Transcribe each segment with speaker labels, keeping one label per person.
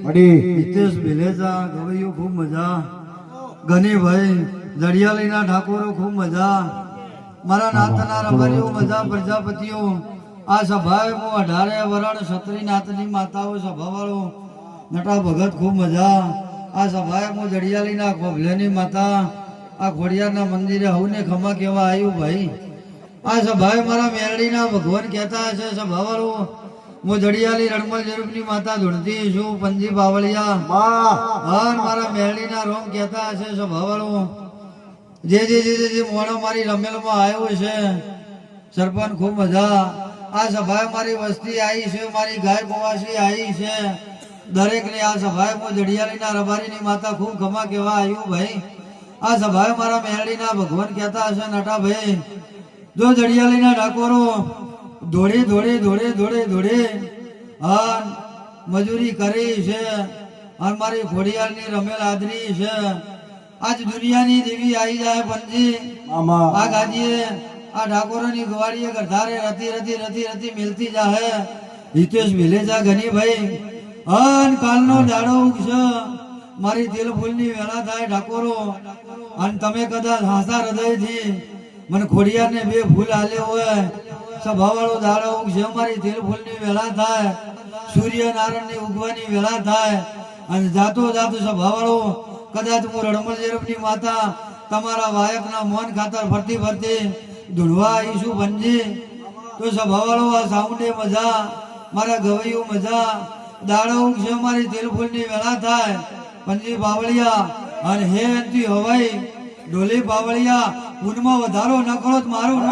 Speaker 1: હિતેશ ભેલેજા ગવૈયો ખૂબ મજા, ગનીભાઈ જડિયાલીના ઠાકોરો ખૂબ મજા, મારા નાતના રબારીઓ મજા, પ્રજાપતિઓ આ સભાએ હું 18 વરણ ક્ષત્રિય નાતની માતાઓ સભાવાળો નટા ભગત ખૂબ મજા, આ સભાએ હું જડિયાલીના કોભલેની માતા આ ખોડિયારના મંદિરે હવને ખમા કેવા આવ્યું ભાઈ, આ સભાએ મારા મેરડીના ભગવાન કહેતા હશે સભાવાળો હું જડિયાલી રણમલ જરૂપની માતા ધૂણતી છું પંજી બાવળિયા હા, મારા મેરડીના રોમ કહેતા હશે સભાવાળો જે મોણો મારી રમેલમાં આવ્યો છે સરપંચ ખૂબ મજા, આ સભાએ મારી વસ્તી આવી છે, મારી ગાય ગોવાસી આવી છે, દરેકને આ સભાએ હું જડિયાલીના રબારીની માતા ખૂબ ખમા કેવા આવ્યું ભાઈ, આ સભાએ મારા મેરડીના ભગવાન કહેતા હશે નટાભાઈ જો જડિયાલીના ઠાકોરો ધોળે હા મજૂરી કરી છે અને મારી ખોડિયારની રમેલ આદરી છે, આજ દુનિયાની દેવી આવી જાય પંજી આ ગાદીએ આ ઠાકોરોની ગવાડીએ ગરધારે રતી મિલતી જાહે, હિતેશ ભેલેજા ગનીભાઈ અન કાલનો દાડો ઉગશે મારી દિલ ફૂલની વેળા થાય ઠાકોરો, અને તમે કદાચ હાસા હૃદયથી મને ખોડિયારને 2 ફૂલ આલે હોય સભાવાળો દાડો ઉગશે મારી દિલ ફૂલની વેળા થાય, સૂર્યનારાયણની ઉગવાની વેળા થાય, અને જાતો સભાવાળો કદાચ હું રણમલ જેરપની માતા તમારા વાયકના મોન ખાતર ફરતી ધૂળવા આવીશું ભંજી તો સભાવાળો આ સાઉન્ડે મજા, મારા ગવૈયું મજા, દાડો ઉગશે મારી દિલ ફૂલની વેળા થાય, પંજી બાવળિયા અને હે અંતી હવાઈ ડોલી બાવળિયા ઊનમાં વધારો ન કરો તો મારું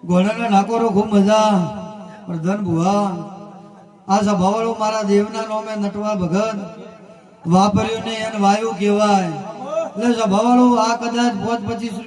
Speaker 1: ઘોડાના ઠાકોરો ખૂબ મજા, પ્રધાન ભુવા આ સભાવાળો મારા દેવના નામે નટવા ભગત વાપર્યું ને એને વાયુ કહેવાય, એટલે સભાવાળો આ કદાચ 25